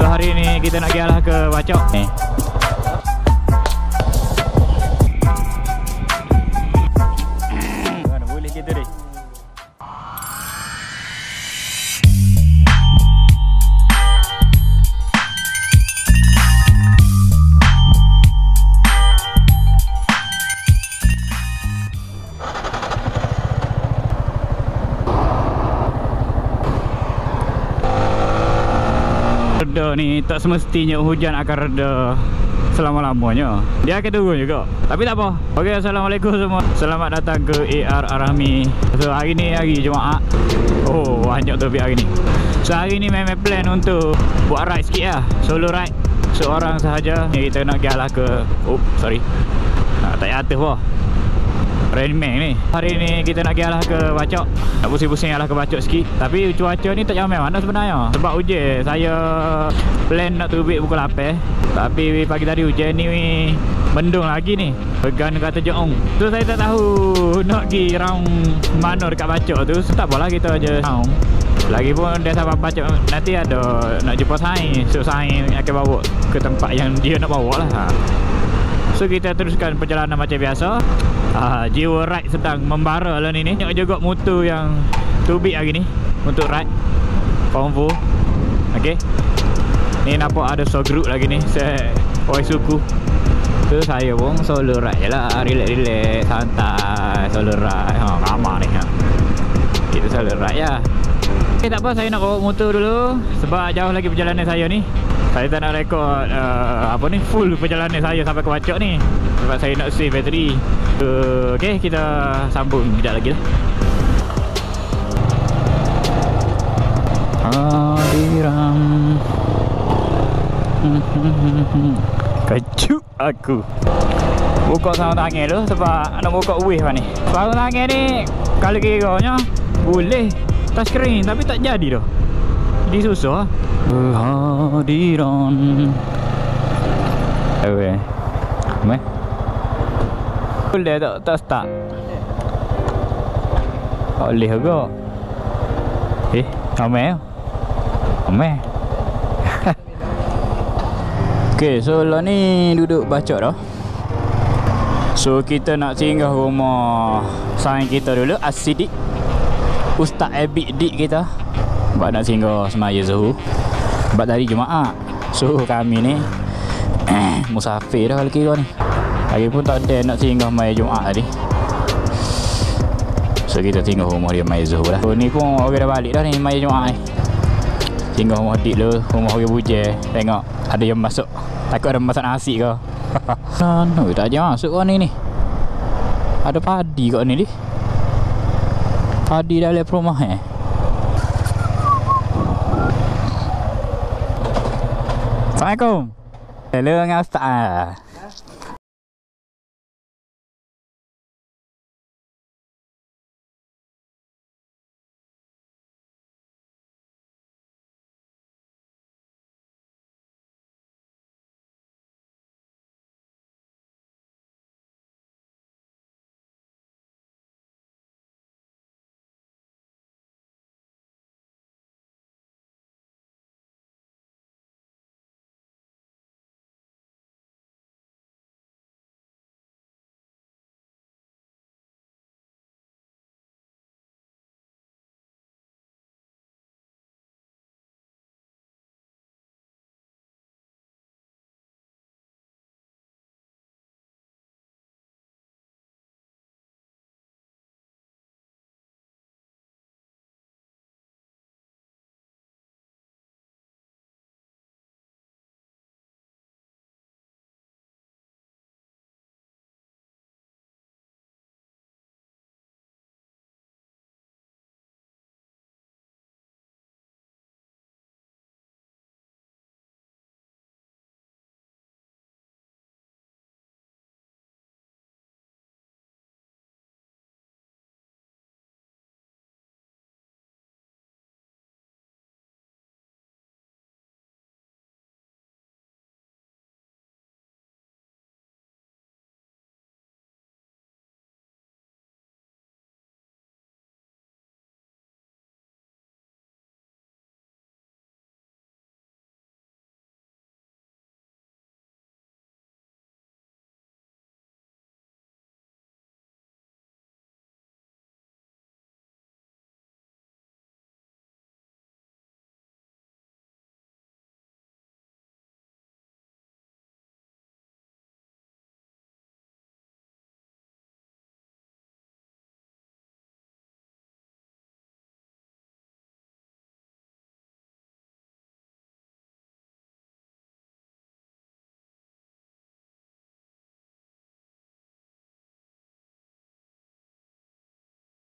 So hari ni kita nak pergi ke Bacok ni. Mana boleh kita ni. Reda ni tak semestinya hujan akan reda selama-lamanya. Dia akan turun juga. Tapi tak apa. Okey, assalamualaikum semua. Selamat datang ke AR Arahmi. So hari ni hari Jumaat. Oh, banyak topik hari ni. So hari ni memang plan untuk buat ride sikit lah. Solo ride. Seorang sahaja. Ni kita nak pergi ke sorry. Tak payah atas pun. Rainman ni. Hari ni kita nak pergi ke Bacok. Nak pusing-pusing ke Bacok sikit. Tapi cuaca ni tak jamin mana sebenarnya. Sebab hujan. Saya plan nak terbit pukul 8. Tapi pagi tadi hujan ni mendung lagi ni. Pegang kata Jeong. Tu saya tak tahu nak pergi round mana dekat Bacok tu. So tak apalah kita aja round. Lagipun dia sampai Bacok nanti ada nak jumpa Sain. So Sain akan bawa ke tempat yang dia nak bawa lah. So kita teruskan perjalanan macam biasa. Jiwa ride sedang membara lah ni. Tengok juga motor yang tubik hari ni untuk ride Convo. Okay. Ni nampak ada so group lagi ni. Saya suku. So saya pun solo ride je lah. Relax-relax, santai. Solo ride. Ramah ni. Kita solo ride je. Okay, tak apa, saya nak bawa motor dulu. Sebab jauh lagi perjalanan saya ni. Saya tak nak rekod full perjalanan saya sampai ke Bacok ni. Sebab saya nak save bateri. Okay, kita sambung sekejap lagi lah. Hadiram. Kejut aku. Buka sarung tangan tu sebab nak buka wave ni. Sarung tangan ni kalau kiranya boleh touchscreen tapi tak jadi dah. Jadi susah. Kehadiran. Okay. Meh. Boleh tak start. Tak boleh ke? Ramai. Ramai. Okay, so lah ni duduk Bacok dah. So kita nak singgah rumah saing kita dulu, Asidik Ustaz Abid Dik kita. Sebab nak singgah semaya Zuhur. Sebab tadi Jumaat. So kami ni musafir dah kalau kira ni. Lagipun tak ada nak singgah semaya Jumaat tadi. So kita singgah rumah dia semaya Zuhur lah. So ni pun orang dah balik dah ni semaya Jumaat ni. Singgah rumah Dik lu, rumah orang bujel. Tengok ada yang masuk. Takut ada masak nasi ke. Tak ada masuk kau ni. Ada padi kat ni. Padi dalam perumahan. Assalamualaikum. Hello dengan Ustaz.